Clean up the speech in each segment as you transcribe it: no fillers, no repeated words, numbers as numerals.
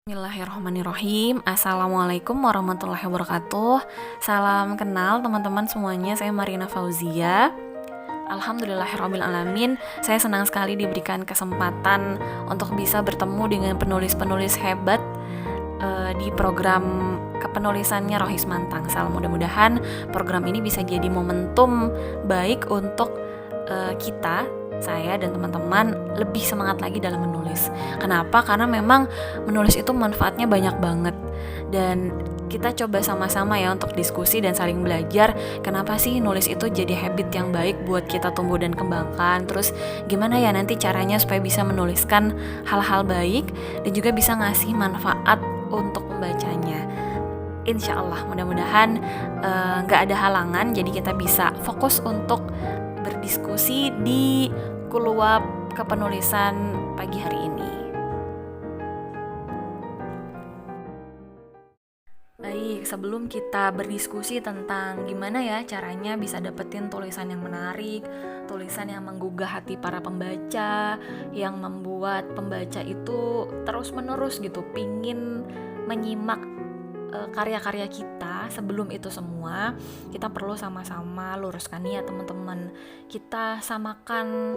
Bismillahirrahmanirrahim. Assalamualaikum warahmatullahi wabarakatuh. Salam kenal teman-teman semuanya. Saya Marina Fauzia. Alhamdulillahirrabbilalamin. Saya senang sekali diberikan kesempatan untuk bisa bertemu dengan penulis-penulis hebat di program kepenulisannya Rohisman Tangsal. Mudah-mudahan program ini bisa jadi momentum baik untuk kita, saya dan teman-teman lebih semangat lagi dalam menulis. Kenapa? Karena memang menulis itu manfaatnya banyak banget. Dan kita coba sama-sama ya untuk diskusi dan saling belajar. Kenapa sih nulis itu jadi habit yang baik buat kita tumbuh dan kembangkan. Terus gimana ya nanti caranya supaya bisa menuliskan hal-hal baik dan juga bisa ngasih manfaat untuk pembacanya. Insya Allah mudah-mudahan gak ada halangan. Jadi kita bisa fokus untuk berdiskusi di Kuluap kepenulisan pagi hari ini. Baik, sebelum kita berdiskusi tentang gimana ya caranya bisa dapetin tulisan yang menarik, tulisan yang menggugah hati para pembaca, yang membuat pembaca itu terus-menerus gitu pingin menyimak karya-karya kita. Sebelum itu semua kita perlu sama-sama luruskan niat teman-teman. Kita samakan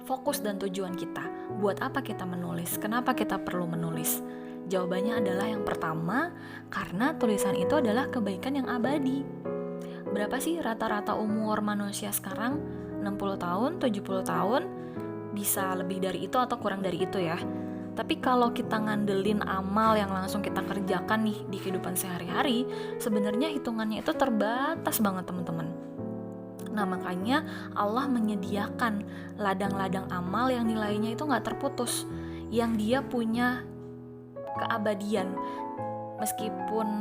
fokus dan tujuan kita. Buat apa kita menulis? Kenapa kita perlu menulis? Jawabannya adalah yang pertama, karena tulisan itu adalah kebaikan yang abadi. Berapa sih rata-rata umur manusia sekarang? 60 tahun, 70 tahun? Bisa lebih dari itu atau kurang dari itu ya. Tapi kalau kita ngandelin amal yang langsung kita kerjakan nih di kehidupan sehari-hari, sebenarnya hitungannya itu terbatas banget teman-teman. Nah makanya Allah menyediakan ladang-ladang amal yang nilainya itu gak terputus, yang dia punya keabadian. Meskipun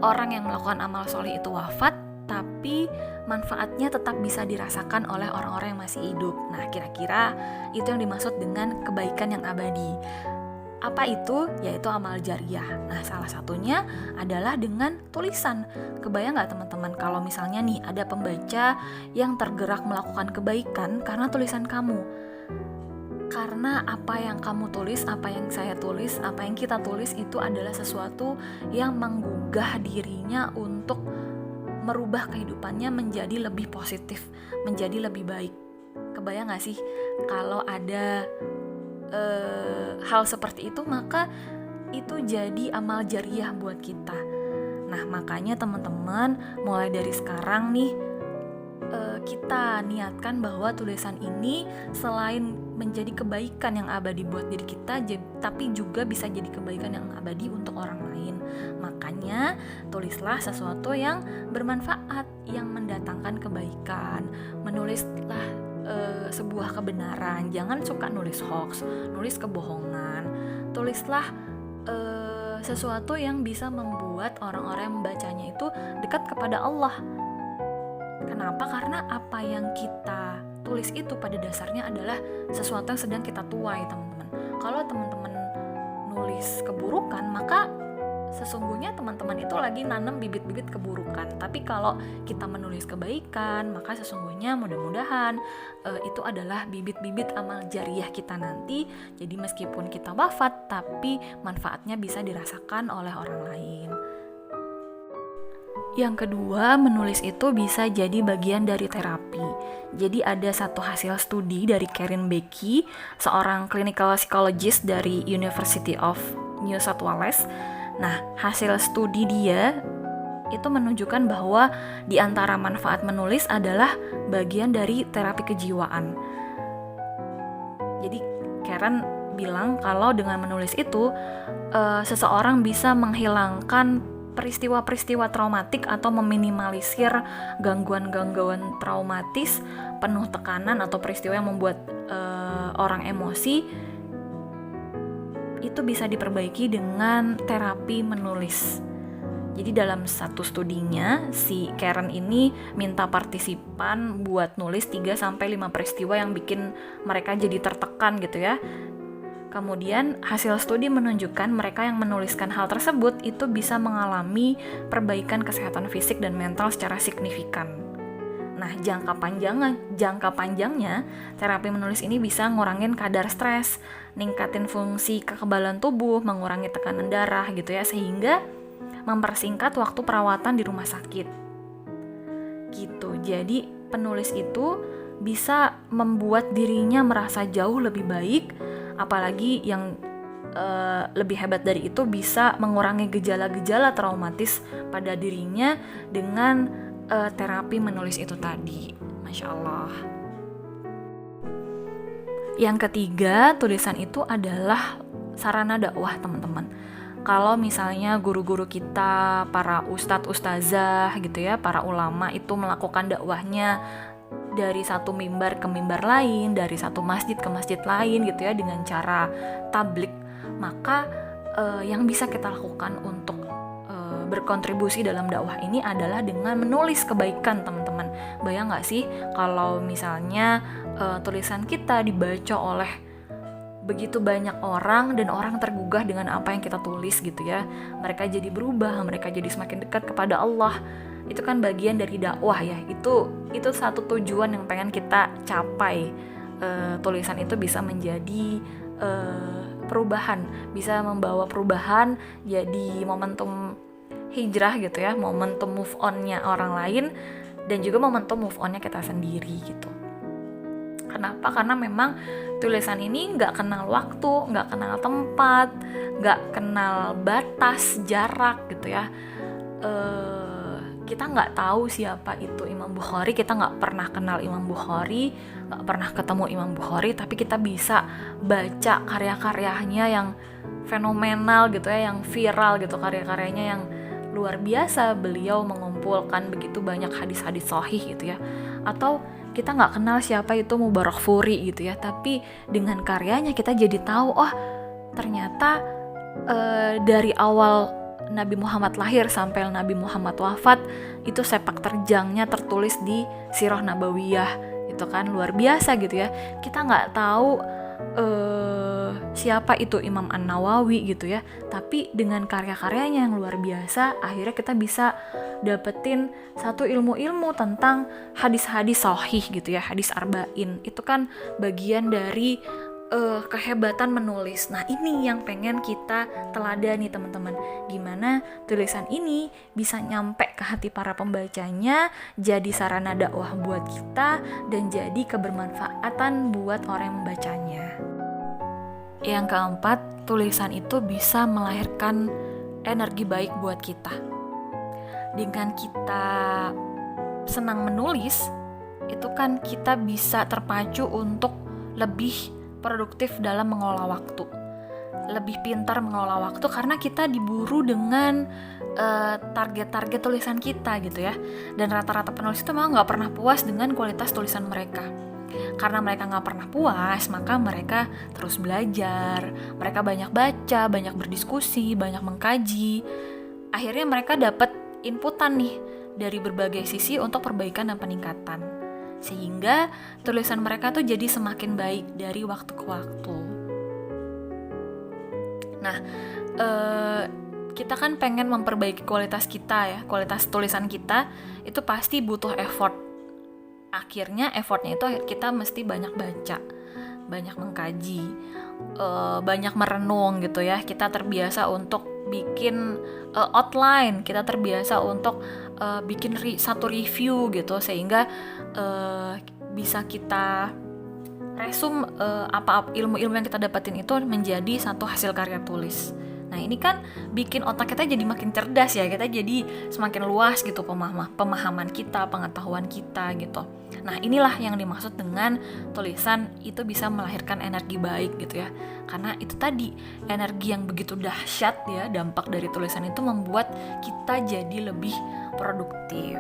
orang yang melakukan amal soleh itu wafat, tapi manfaatnya tetap bisa dirasakan oleh orang-orang yang masih hidup. Nah, kira-kira itu yang dimaksud dengan kebaikan yang abadi. Apa itu? Yaitu amal jariah. Nah, salah satunya adalah dengan tulisan. Kebayang nggak teman-teman kalau misalnya nih ada pembaca yang tergerak melakukan kebaikan karena tulisan kamu. Karena apa yang kamu tulis, apa yang saya tulis, apa yang kita tulis itu adalah sesuatu yang menggugah dirinya untuk merubah kehidupannya menjadi lebih positif, menjadi lebih baik. Kebayang gak sih kalau ada hal seperti itu, maka itu jadi amal jariah buat kita. Nah makanya teman-teman mulai dari sekarang nih kita niatkan bahwa tulisan ini selain menjadi kebaikan yang abadi buat diri kita, tapi juga bisa jadi kebaikan yang abadi untuk orang lain. Makanya tulislah sesuatu yang bermanfaat, yang mendatangkan kebaikan. Menulislah sebuah kebenaran. Jangan suka nulis hoax, nulis kebohongan. Tulislah sesuatu yang bisa membuat orang-orang yang membacanya itu dekat kepada Allah. Kenapa? Karena apa yang kita tulis itu pada dasarnya adalah sesuatu yang sedang kita tuai, teman-teman. Kalau teman-teman nulis keburukan, maka sesungguhnya teman-teman itu lagi nanam bibit-bibit keburukan. Tapi kalau kita menulis kebaikan, maka sesungguhnya mudah-mudahan itu adalah bibit-bibit amal jariah kita nanti. Jadi meskipun kita wafat, tapi manfaatnya bisa dirasakan oleh orang lain. Yang kedua, menulis itu bisa jadi bagian dari terapi. Jadi ada satu hasil studi dari Karen Becky, seorang clinical psychologist dari University of New South Wales. Nah, hasil studi dia itu menunjukkan bahwa di antara manfaat menulis adalah bagian dari terapi kejiwaan. Jadi Karen bilang kalau dengan menulis itu seseorang bisa menghilangkan peristiwa-peristiwa traumatik atau meminimalisir gangguan-gangguan traumatis, penuh tekanan atau peristiwa yang membuat orang emosi. Itu bisa diperbaiki dengan terapi menulis. Jadi dalam satu studinya, si Karen ini minta partisipan buat nulis 3-5 peristiwa yang bikin mereka jadi tertekan gitu ya. Kemudian hasil studi menunjukkan mereka yang menuliskan hal tersebut itu bisa mengalami perbaikan kesehatan fisik dan mental secara signifikan. Nah, jangka panjangnya terapi menulis ini bisa ngurangin kadar stres, ningkatin fungsi kekebalan tubuh, mengurangi tekanan darah gitu ya, sehingga mempersingkat waktu perawatan di rumah sakit. Gitu. Jadi, penulis itu bisa membuat dirinya merasa jauh lebih baik, apalagi yang lebih hebat dari itu bisa mengurangi gejala-gejala traumatis pada dirinya dengan terapi menulis itu tadi. Masya Allah. Yang ketiga, tulisan itu adalah sarana dakwah, teman-teman. Kalau misalnya guru-guru kita, para ustadz ustazah gitu ya, para ulama itu melakukan dakwahnya dari satu mimbar ke mimbar lain, dari satu masjid ke masjid lain gitu ya, dengan cara tablik, maka yang bisa kita lakukan untuk berkontribusi dalam dakwah ini adalah dengan menulis kebaikan, teman-teman. Bayang gak sih kalau misalnya tulisan kita dibaca oleh begitu banyak orang dan orang tergugah dengan apa yang kita tulis gitu ya, mereka jadi berubah, mereka jadi semakin dekat kepada Allah. Itu kan bagian dari dakwah ya, itu satu tujuan yang pengen kita capai. Tulisan itu bisa menjadi perubahan, bisa membawa perubahan, jadi momentum hijrah gitu ya, momentum move on-nya orang lain dan juga momentum move on-nya kita sendiri gitu. Kenapa? Karena memang tulisan ini nggak kenal waktu, nggak kenal tempat, nggak kenal batas, jarak gitu ya. Kita nggak tahu siapa itu Imam Bukhari, kita nggak pernah kenal Imam Bukhari, nggak pernah ketemu Imam Bukhari, tapi kita bisa baca karya-karyanya yang fenomenal gitu ya, yang viral gitu, karya-karyanya yang luar biasa. Beliau mengumpulkan begitu banyak hadis-hadis sahih gitu ya. Atau kita nggak kenal siapa itu Mubarakfuri gitu ya, tapi dengan karyanya kita jadi tahu, oh ternyata dari awal Nabi Muhammad lahir sampai Nabi Muhammad wafat itu sepak terjangnya tertulis di Sirah Nabawiyah, itu kan luar biasa gitu ya. Kita nggak tahu siapa itu Imam An-Nawawi gitu ya, tapi dengan karya-karyanya yang luar biasa akhirnya kita bisa dapetin satu ilmu-ilmu tentang hadis-hadis sahih gitu ya, hadis arba'in. Itu kan bagian dari kehebatan menulis. Nah, ini yang pengen kita teladani, teman-teman. Gimana tulisan ini bisa nyampe ke hati para pembacanya, jadi sarana dakwah buat kita dan jadi kebermanfaatan buat orang yang membacanya. Yang keempat, tulisan itu bisa melahirkan energi baik buat kita. Dengan kita senang menulis, itu kan kita bisa terpacu untuk lebih produktif dalam mengelola waktu, lebih pintar mengelola waktu karena kita diburu dengan target-target tulisan kita gitu ya. Dan rata-rata penulis itu memang nggak pernah puas dengan kualitas tulisan mereka. Karena mereka nggak pernah puas, maka mereka terus belajar, mereka banyak baca, banyak berdiskusi, banyak mengkaji. Akhirnya mereka dapat inputan nih dari berbagai sisi untuk perbaikan dan peningkatan, sehingga tulisan mereka tuh jadi semakin baik dari waktu ke waktu. Nah, kita kan pengen memperbaiki kualitas kita ya, kualitas tulisan kita itu pasti butuh effort. Akhirnya effortnya itu kita mesti banyak baca, banyak mengkaji, banyak merenung gitu ya. Kita terbiasa untuk bikin outline, kita terbiasa untuk bikin satu review gitu, sehingga bisa kita resum apa ilmu-ilmu yang kita dapatin itu menjadi satu hasil karya tulis. Nah, ini kan bikin otak kita jadi makin cerdas ya, kita jadi semakin luas gitu pemahaman kita, pengetahuan kita gitu. Nah, inilah yang dimaksud dengan tulisan itu bisa melahirkan energi baik gitu ya. Karena itu tadi, energi yang begitu dahsyat ya, dampak dari tulisan itu membuat kita jadi lebih produktif.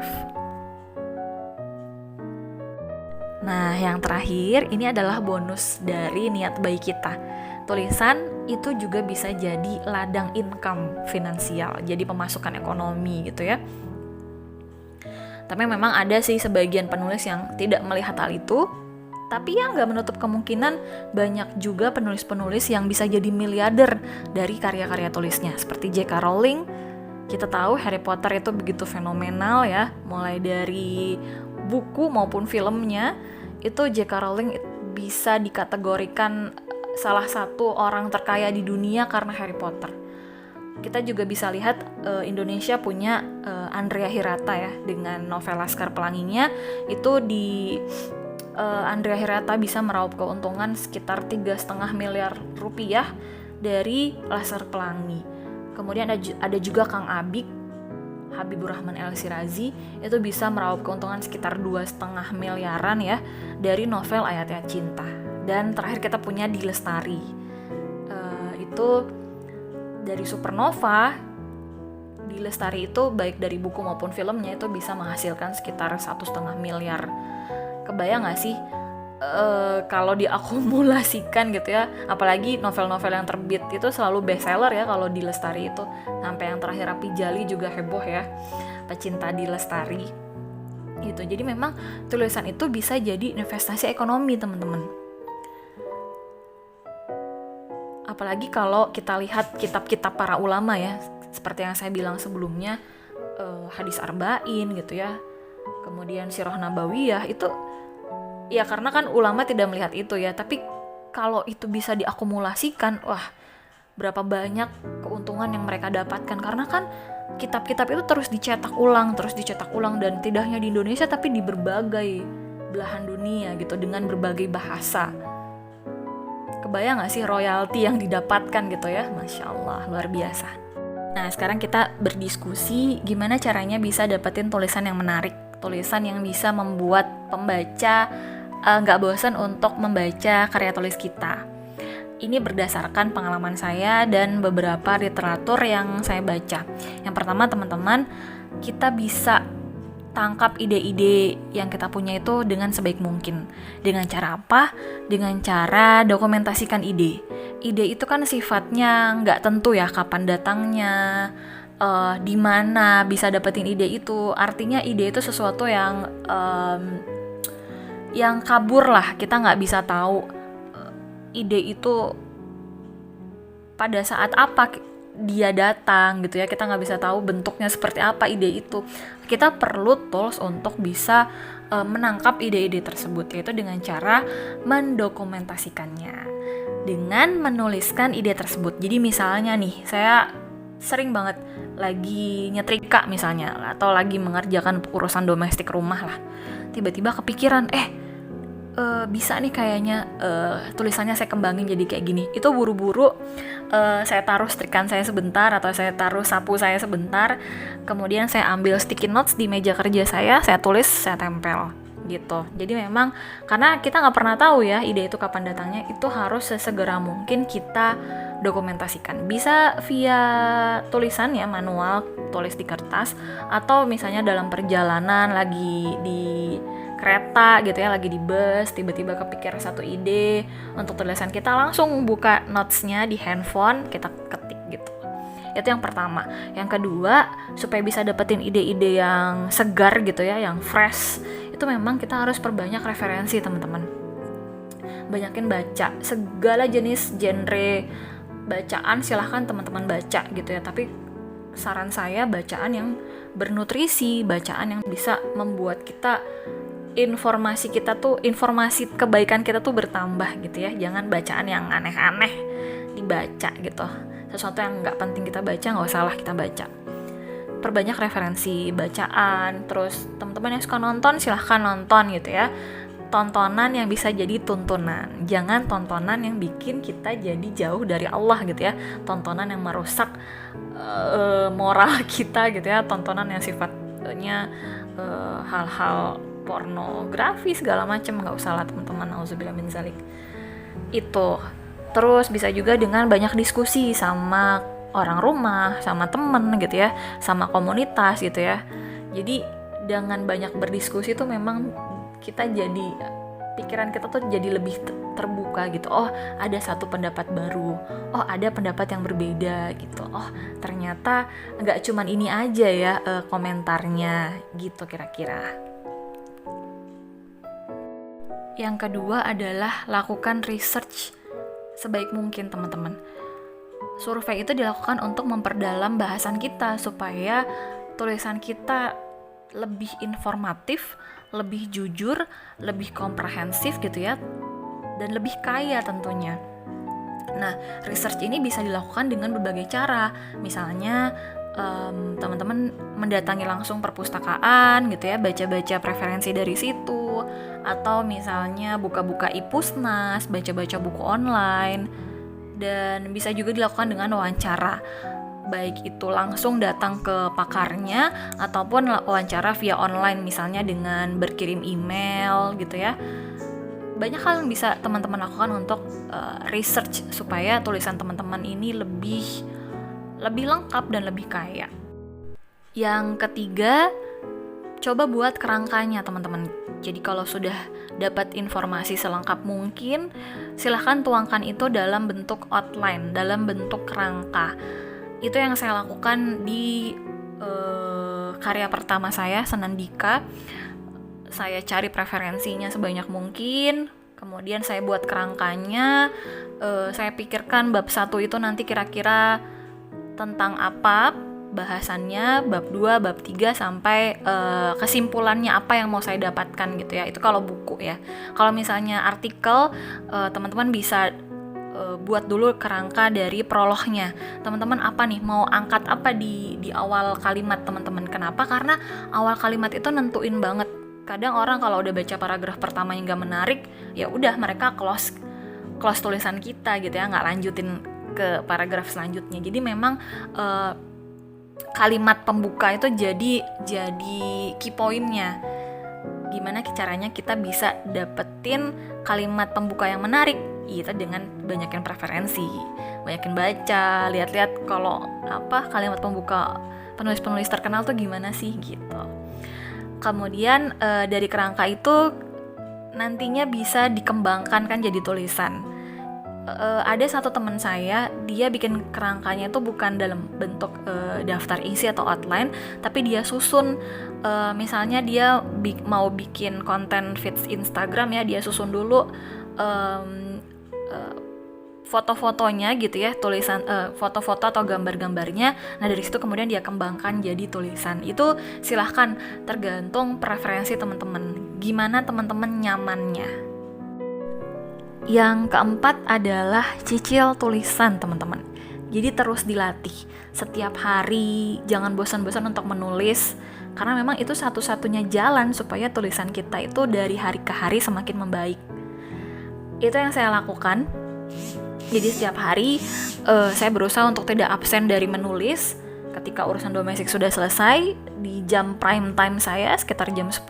Nah, yang terakhir ini adalah bonus dari niat baik kita. Tulisan itu juga bisa jadi ladang income finansial, jadi pemasukan ekonomi gitu ya. Tapi memang ada sih sebagian penulis yang tidak melihat hal itu, tapi ya nggak menutup kemungkinan banyak juga penulis-penulis yang bisa jadi miliarder dari karya-karya tulisnya. Seperti J.K. Rowling, kita tahu Harry Potter itu begitu fenomenal ya, mulai dari buku maupun filmnya, itu J.K. Rowling bisa dikategorikan salah satu orang terkaya di dunia karena Harry Potter. Kita juga bisa lihat Indonesia punya Andrea Hirata ya, dengan novel Laskar Pelanginya. Itu di Andrea Hirata bisa meraup keuntungan sekitar 3,5 miliar rupiah dari Laskar Pelangi. Kemudian ada juga Kang Abik, Habibur Rahman El Sirazi, itu bisa meraup keuntungan sekitar 2,5 miliaran ya dari novel Ayat-Ayat Cinta. Dan terakhir kita punya Di Lestari, itu dari Supernova. Di Lestari itu baik dari buku maupun filmnya itu bisa menghasilkan sekitar 1,5 miliar. Kebayang gak sih kalau diakumulasikan gitu ya, apalagi novel-novel yang terbit itu selalu bestseller ya kalau Di Lestari itu. Sampai yang terakhir Rapi Jali juga heboh ya, pecinta Di Lestari gitu. Jadi memang tulisan itu bisa jadi investasi ekonomi teman-teman. Apalagi kalau kita lihat kitab-kitab para ulama ya, seperti yang saya bilang sebelumnya, hadis arba'in gitu ya, kemudian sirah nabawiyah, itu ya karena kan ulama tidak melihat itu ya, tapi kalau itu bisa diakumulasikan, wah berapa banyak keuntungan yang mereka dapatkan. Karena kan kitab-kitab itu terus dicetak ulang, dan tidak hanya di Indonesia tapi di berbagai belahan dunia gitu, dengan berbagai bahasa. Kebayang gak sih royalti yang didapatkan gitu ya? Masya Allah, luar biasa. Nah, sekarang kita berdiskusi gimana caranya bisa dapetin tulisan yang menarik, tulisan yang bisa membuat pembaca gak bosan untuk membaca karya tulis kita. Ini berdasarkan pengalaman saya dan beberapa literatur yang saya baca. Yang pertama teman-teman, kita bisa tangkap ide-ide yang kita punya itu dengan sebaik mungkin. Dengan cara apa? Dengan cara dokumentasikan ide. Ide itu kan sifatnya nggak tentu ya, kapan datangnya, di mana bisa dapetin ide itu. Artinya ide itu sesuatu yang kabur lah, kita nggak bisa tahu ide itu pada saat apa dia datang gitu ya, kita nggak bisa tahu bentuknya seperti apa ide itu. Kita perlu tools untuk bisa menangkap ide-ide tersebut, yaitu dengan cara mendokumentasikannya, dengan menuliskan ide tersebut. Jadi misalnya nih, saya sering banget lagi nyetrika misalnya, atau lagi mengerjakan urusan domestik rumah lah, tiba-tiba kepikiran, bisa nih kayaknya tulisannya saya kembangin jadi kayak gini. Itu buru-buru saya taruh stikan saya sebentar, atau saya taruh sapu saya sebentar, kemudian saya ambil sticky notes di meja kerja saya tulis, saya tempel gitu. Jadi memang karena kita nggak pernah tahu ya ide itu kapan datangnya, itu harus sesegera mungkin kita dokumentasikan. Bisa via tulisan ya, manual, tulis di kertas, atau misalnya dalam perjalanan lagi di kereta gitu ya, lagi di bus, tiba-tiba kepikiran satu ide untuk tulisan, kita langsung buka notes-nya di handphone, kita ketik gitu. Itu yang pertama. Yang kedua, supaya bisa dapetin ide-ide yang segar gitu ya, yang fresh, itu memang kita harus perbanyak referensi teman-teman. Banyakin baca, segala jenis genre bacaan silahkan teman-teman baca gitu ya, tapi saran saya bacaan yang bernutrisi, bacaan yang bisa membuat kita informasi kebaikan kita tuh bertambah gitu ya. Jangan bacaan yang aneh-aneh dibaca gitu, sesuatu yang nggak penting kita baca, nggak usah lah kita baca. Perbanyak referensi bacaan. Terus teman-teman yang suka nonton silahkan nonton gitu ya, tontonan yang bisa jadi tuntunan, jangan tontonan yang bikin kita jadi jauh dari Allah gitu ya, tontonan yang merusak moral kita gitu ya, tontonan yang sifatnya hal-hal pornografi segala macam, nggak usah lah teman-teman, auzubillah min zalik. Itu terus bisa juga dengan banyak diskusi sama orang rumah, sama temen gitu ya, sama komunitas gitu ya. Jadi dengan banyak berdiskusi tuh memang kita jadi, pikiran kita tuh jadi lebih terbuka gitu. Oh, ada satu pendapat baru, oh ada pendapat yang berbeda gitu, oh ternyata nggak cuman ini aja ya komentarnya gitu kira-kira. Yang kedua adalah lakukan research sebaik mungkin teman-teman. Survei itu dilakukan untuk memperdalam bahasan kita supaya tulisan kita lebih informatif, lebih jujur, lebih komprehensif gitu ya, dan lebih kaya tentunya. Nah, research ini bisa dilakukan dengan berbagai cara. Misalnya teman-teman mendatangi langsung perpustakaan gitu ya, baca-baca preferensi dari situ, atau misalnya buka-buka iPusnas, baca-baca buku online, dan bisa juga dilakukan dengan wawancara, baik itu langsung datang ke pakarnya ataupun wawancara via online, misalnya dengan berkirim email gitu ya. Banyak hal yang bisa teman-teman lakukan untuk research supaya tulisan teman-teman ini lebih lengkap dan lebih kaya. Yang ketiga, coba buat kerangkanya teman-teman. Jadi kalau sudah dapat informasi selengkap mungkin, silahkan tuangkan itu dalam bentuk outline, dalam bentuk kerangka. Itu yang saya lakukan di karya pertama saya, Senandika. Saya cari preferensinya sebanyak mungkin, kemudian saya buat kerangkanya. Saya pikirkan bab 1 itu nanti kira-kira tentang apa bahasannya, bab 2, bab 3 sampai kesimpulannya apa yang mau saya dapatkan gitu ya. Itu kalau buku ya. Kalau misalnya artikel, teman-teman bisa buat dulu kerangka dari prolognya. Teman-teman apa nih, mau angkat apa di awal kalimat teman-teman. Kenapa? Karena awal kalimat itu nentuin banget. Kadang orang kalau udah baca paragraf pertama yang gak menarik, ya udah mereka close tulisan kita gitu ya, nggak lanjutin ke paragraf selanjutnya. Jadi memang kalimat pembuka itu jadi key point-nya. Gimana caranya kita bisa dapetin kalimat pembuka yang menarik? Itu dengan banyakin preferensi, banyakin baca, lihat-lihat kalau kalimat pembuka penulis-penulis terkenal tuh gimana sih gitu. Kemudian dari kerangka itu nantinya bisa dikembangkan kan jadi tulisan. Ada satu teman saya, dia bikin kerangkanya itu bukan dalam bentuk daftar isi atau outline, tapi dia susun. Misalnya dia mau bikin konten feeds Instagram ya, dia susun dulu foto-fotonya gitu ya, tulisan foto-foto atau gambar-gambarnya. Nah dari situ kemudian dia kembangkan jadi tulisan. Itu silahkan, tergantung preferensi teman-teman, gimana teman-teman nyamannya. Yang keempat adalah cicil tulisan teman-teman. Jadi terus dilatih setiap hari, jangan bosan-bosan untuk menulis, karena memang itu satu-satunya jalan supaya tulisan kita itu dari hari ke hari semakin membaik. Itu yang saya lakukan. Jadi setiap hari saya berusaha untuk tidak absen dari menulis. Ketika urusan domestik sudah selesai, di jam prime time saya sekitar jam 10,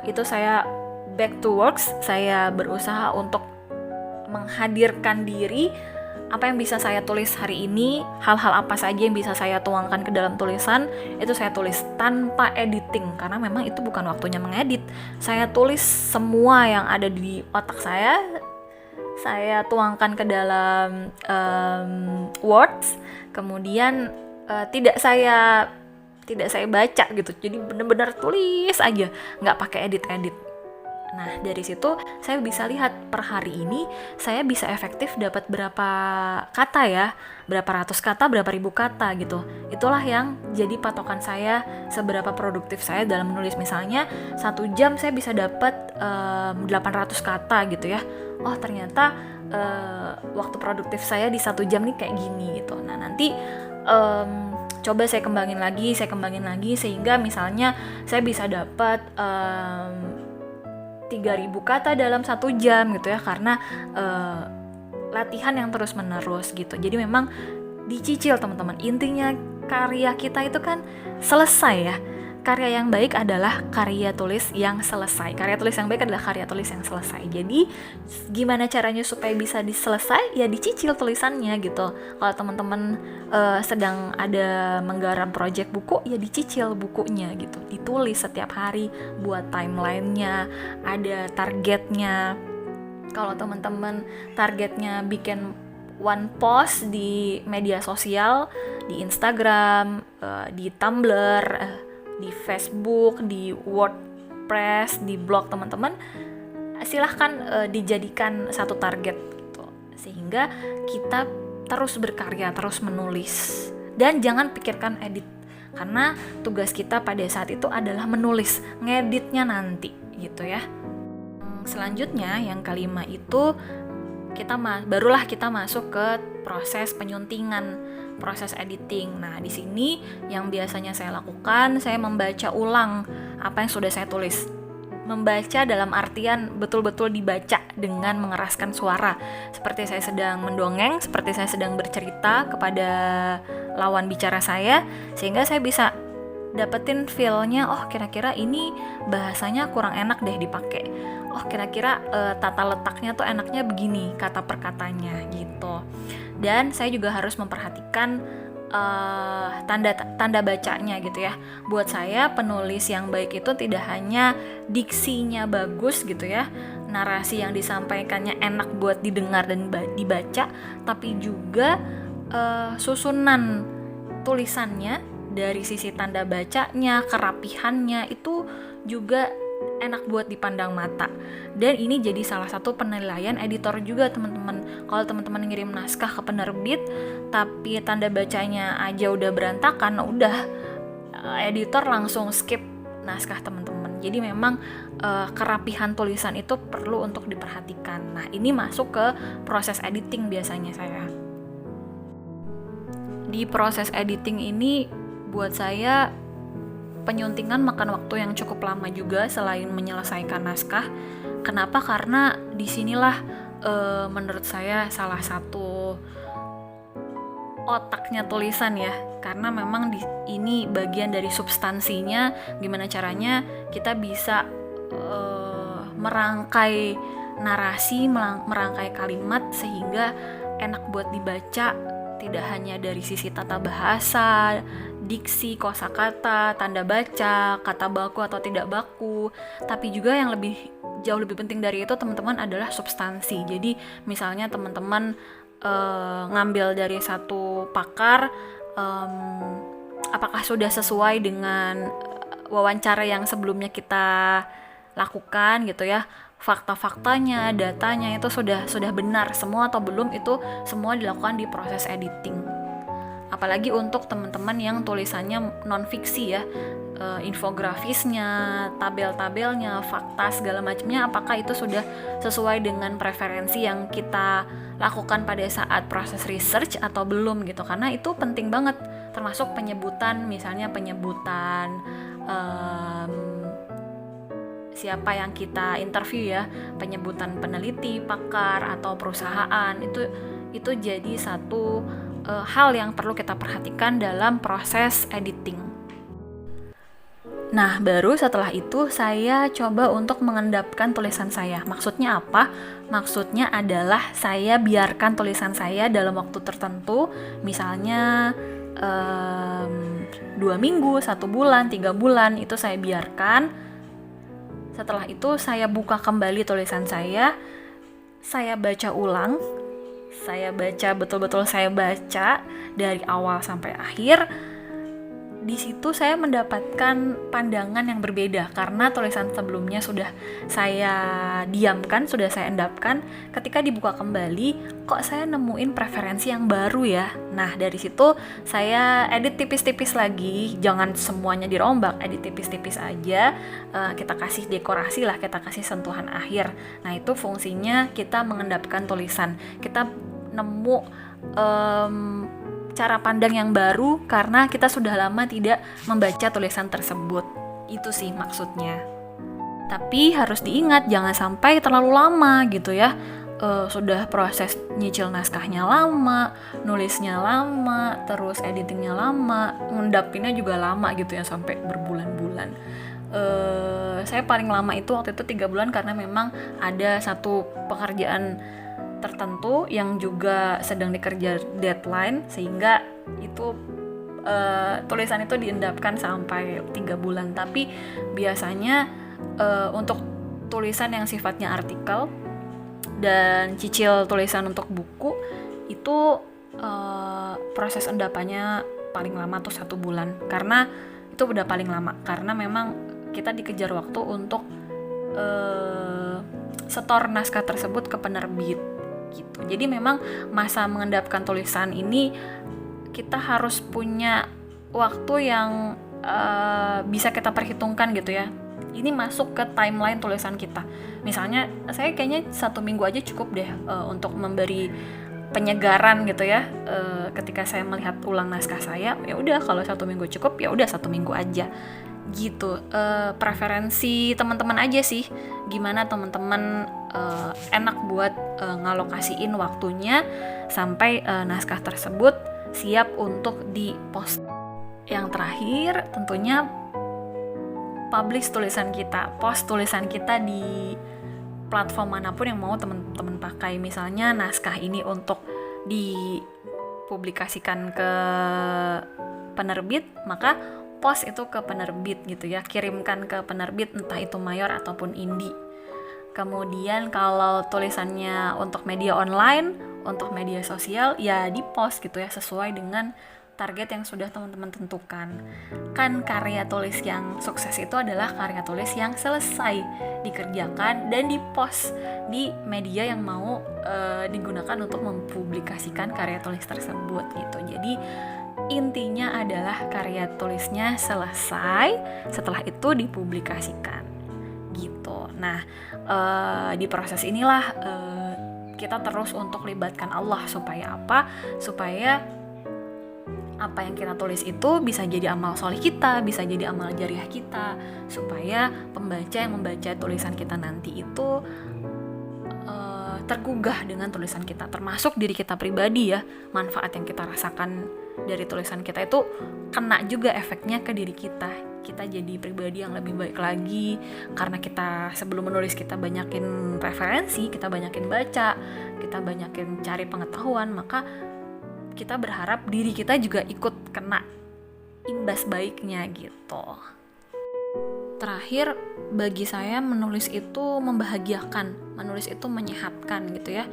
itu saya back to works. Saya berusaha untuk menghadirkan diri, apa yang bisa saya tulis hari ini, hal-hal apa saja yang bisa saya tuangkan ke dalam tulisan, itu saya tulis tanpa editing, karena memang itu bukan waktunya mengedit. Saya tulis semua yang ada di otak saya tuangkan ke dalam words, kemudian tidak saya baca gitu. Jadi benar-benar tulis aja, nggak pakai edit. Nah dari situ saya bisa lihat per hari ini saya bisa efektif dapat berapa kata ya, berapa ratus kata, berapa ribu kata gitu. Itulah yang jadi patokan saya seberapa produktif saya dalam menulis. Misalnya 1 jam saya bisa dapat 800 kata gitu ya. Oh ternyata waktu produktif saya di 1 jam nih kayak gini gitu. Nah nanti coba saya kembangin lagi sehingga misalnya saya bisa dapat 3.000 kata dalam 1 jam gitu ya, karena latihan yang terus menerus gitu. Jadi memang dicicil teman-teman. Intinya karya kita itu kan selesai ya. Karya yang baik adalah karya tulis yang selesai. Karya tulis yang baik adalah karya tulis yang selesai. Jadi gimana caranya supaya bisa diselesai? Ya dicicil tulisannya gitu. Kalau teman-teman sedang ada menggarap project buku, ya dicicil bukunya gitu. Ditulis setiap hari, buat timelinenya, ada targetnya. Kalau teman-teman targetnya bikin one post di media sosial, di Instagram, di Tumblr, di Facebook, di WordPress, di blog teman-teman, silahkan dijadikan satu target gitu. Sehingga kita terus berkarya, terus menulis. Dan jangan pikirkan edit. karena tugas kita pada saat itu adalah menulis, ngeditnya nanti gitu ya. Selanjutnya yang kelima itu barulah kita masuk ke proses penyuntingan, proses editing. Nah, di sini yang biasanya saya lakukan, saya membaca ulang apa yang sudah saya tulis. Membaca dalam artian betul-betul dibaca dengan mengeraskan suara, seperti saya sedang mendongeng, seperti saya sedang bercerita kepada lawan bicara saya, sehingga saya bisa dapetin feel-nya, oh kira-kira ini bahasanya kurang enak deh dipakai, oh kira-kira tata letaknya tuh enaknya begini kata perkatanya gitu. Dan saya juga harus memperhatikan tanda bacanya gitu ya. Buat saya penulis yang baik itu tidak hanya diksinya bagus gitu ya, narasi yang disampaikannya enak buat didengar dan dibaca, tapi juga susunan tulisannya dari sisi tanda bacanya, kerapihannya itu juga enak buat dipandang mata. Dan ini jadi salah satu penilaian editor juga teman-teman. Kalau teman-teman ngirim naskah ke penerbit tapi tanda bacanya aja udah berantakan, udah editor langsung skip naskah teman-teman. Jadi memang kerapihan tulisan itu perlu untuk diperhatikan. Nah, ini masuk ke proses editing biasanya saya. Di proses editing ini buat saya penyuntingan makan waktu yang cukup lama juga selain menyelesaikan naskah. Kenapa? Karena disinilah menurut saya salah satu otaknya tulisan ya. Karena memang ini bagian dari substansinya, gimana caranya kita bisa merangkai narasi, merangkai kalimat sehingga enak buat dibaca, tidak hanya dari sisi tata bahasa, diksi, kosakata, tanda baca, kata baku atau tidak baku, tapi juga yang jauh lebih penting dari itu teman-teman adalah substansi. Jadi misalnya teman-teman ngambil dari satu pakar, apakah sudah sesuai dengan wawancara yang sebelumnya kita lakukan gitu ya, fakta-faktanya, datanya itu sudah benar semua atau belum, itu semua dilakukan di proses editing. Apalagi untuk teman-teman yang tulisannya non-fiksi ya, infografisnya, tabel-tabelnya, fakta segala macamnya, apakah itu sudah sesuai dengan preferensi yang kita lakukan pada saat proses research atau belum gitu. Karena itu penting banget, termasuk penyebutan, misalnya penyebutan siapa yang kita interview ya, penyebutan peneliti, pakar atau perusahaan, itu jadi satu hal yang perlu kita perhatikan dalam proses editing. Nah, baru setelah itu saya coba untuk mengendapkan tulisan saya. Maksudnya apa? Maksudnya adalah saya biarkan tulisan saya dalam waktu tertentu, misalnya 2 minggu, 1 bulan, 3 bulan, itu saya biarkan. Setelah itu saya buka kembali tulisan saya baca ulang, saya baca betul-betul, saya baca dari awal sampai akhir. Di situ saya mendapatkan pandangan yang berbeda karena tulisan sebelumnya sudah saya diamkan, sudah saya endapkan. Ketika dibuka kembali, kok saya nemuin preferensi yang baru ya. Nah, dari situ saya edit tipis-tipis lagi, jangan semuanya dirombak, edit tipis-tipis aja. Kita kasih dekorasi lah, kita kasih sentuhan akhir. Nah, itu fungsinya kita mengendapkan tulisan. Kita nemu cara pandang yang baru karena kita sudah lama tidak membaca tulisan tersebut. Itu sih maksudnya. Tapi harus diingat jangan sampai terlalu lama gitu ya. Sudah proses nyicil naskahnya lama, nulisnya lama, terus editingnya lama, ngendapinnya juga lama gitu ya, sampai berbulan-bulan. Saya paling lama itu waktu itu 3 bulan karena memang ada satu pekerjaan tertentu yang juga sedang dikejar deadline, sehingga itu tulisan itu diendapkan sampai 3 bulan. Tapi biasanya untuk tulisan yang sifatnya artikel dan cicil tulisan untuk buku itu proses endapannya paling lama tuh 1 bulan, karena itu udah paling lama, karena memang kita dikejar waktu untuk setor naskah tersebut ke penerbit gitu. Jadi memang masa mengendapkan tulisan ini kita harus punya waktu yang bisa kita perhitungkan gitu ya. Ini masuk ke timeline tulisan kita. Misalnya saya kayaknya 1 minggu aja cukup deh untuk memberi penyegaran gitu ya. Ketika saya melihat ulang naskah saya, ya udah kalau 1 minggu cukup, ya udah 1 minggu aja gitu. Preferensi teman-teman aja sih, gimana teman-teman enak buat ngalokasiin waktunya sampai naskah tersebut siap untuk di-post. Yang terakhir tentunya publish tulisan kita, post tulisan kita di platform manapun yang mau teman-teman pakai. Misalnya naskah ini untuk dipublikasikan ke penerbit, maka post itu ke penerbit gitu ya, kirimkan ke penerbit entah itu mayor ataupun indie. Kemudian kalau tulisannya untuk media online, untuk media sosial, ya di post gitu ya, sesuai dengan target yang sudah teman-teman tentukan. Kan karya tulis yang sukses itu adalah karya tulis yang selesai dikerjakan dan dipost di media yang mau digunakan untuk mempublikasikan karya tulis tersebut gitu. Jadi intinya adalah karya tulisnya selesai, setelah itu dipublikasikan gitu. Nah, di proses inilah kita terus untuk libatkan Allah. Supaya apa? Supaya apa yang kita tulis itu bisa jadi amal soleh kita, bisa jadi amal jariah kita, supaya pembaca yang membaca tulisan kita nanti itu tergugah dengan tulisan kita, termasuk diri kita pribadi ya. Manfaat yang kita rasakan dari tulisan kita itu kena juga efeknya ke diri kita. Kita jadi pribadi yang lebih baik lagi, karena kita sebelum menulis kita banyakin referensi, kita banyakin baca, kita banyakin cari pengetahuan, maka kita berharap diri kita juga ikut kena imbas baiknya gitu. Terakhir, bagi saya menulis itu membahagiakan, menulis itu menyehatkan gitu ya.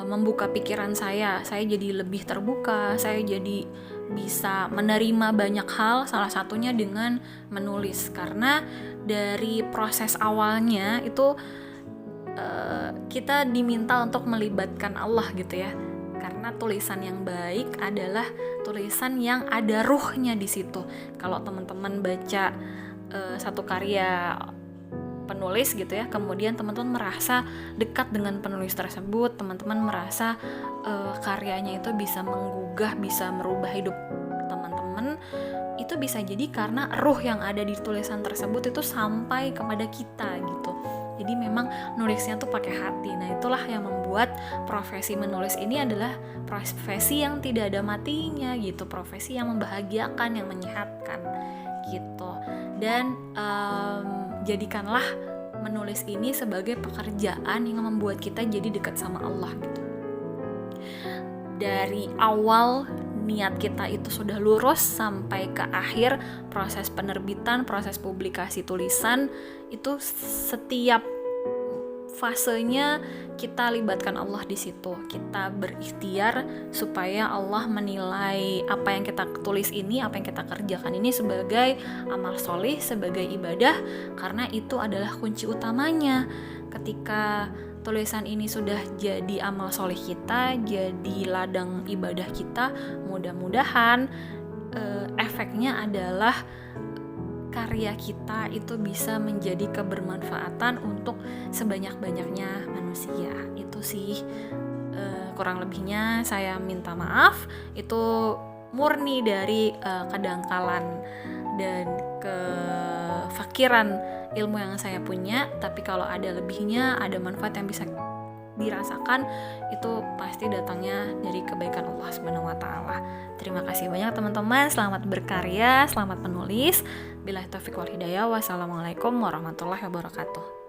Membuka pikiran saya jadi lebih terbuka, saya jadi bisa menerima banyak hal, salah satunya dengan menulis. Karena dari proses awalnya itu kita diminta untuk melibatkan Allah gitu ya. Karena tulisan yang baik adalah tulisan yang ada ruhnya di situ. Kalau teman-teman baca satu karya penulis gitu ya, kemudian teman-teman merasa dekat dengan penulis tersebut, teman-teman merasa karyanya itu bisa menggugah, bisa merubah hidup teman-teman, itu bisa jadi karena ruh yang ada di tulisan tersebut itu sampai kepada kita gitu. Jadi memang nulisnya tuh pakai hati. Nah, itulah yang membuat profesi menulis ini adalah profesi yang tidak ada matinya gitu, profesi yang membahagiakan, yang menyehatkan gitu. Dan jadikanlah menulis ini sebagai pekerjaan yang membuat kita jadi dekat sama Allah gitu. Dari awal niat kita itu sudah lurus sampai ke akhir proses penerbitan, proses publikasi tulisan, itu setiap fasenya kita libatkan Allah di situ. Kita berikhtiar supaya Allah menilai apa yang kita tulis ini, apa yang kita kerjakan ini sebagai amal soleh, sebagai ibadah, karena itu adalah kunci utamanya. Ketika tulisan ini sudah jadi amal soleh kita, jadi ladang ibadah kita, mudah-mudahan efeknya adalah karya kita itu bisa menjadi kebermanfaatan untuk sebanyak-banyaknya manusia. Itu sih kurang lebihnya saya minta maaf, itu murni dari kedangkalan dan kefakiran ilmu yang saya punya. Tapi kalau ada lebihnya, ada manfaat yang bisa dirasakan, itu pasti datangnya dari kebaikan Allah Subhanahu wa taala. Terima kasih banyak teman-teman, selamat berkarya, selamat menulis. Billahi taufiq wal hidayah. Wassalamualaikum warahmatullahi wabarakatuh.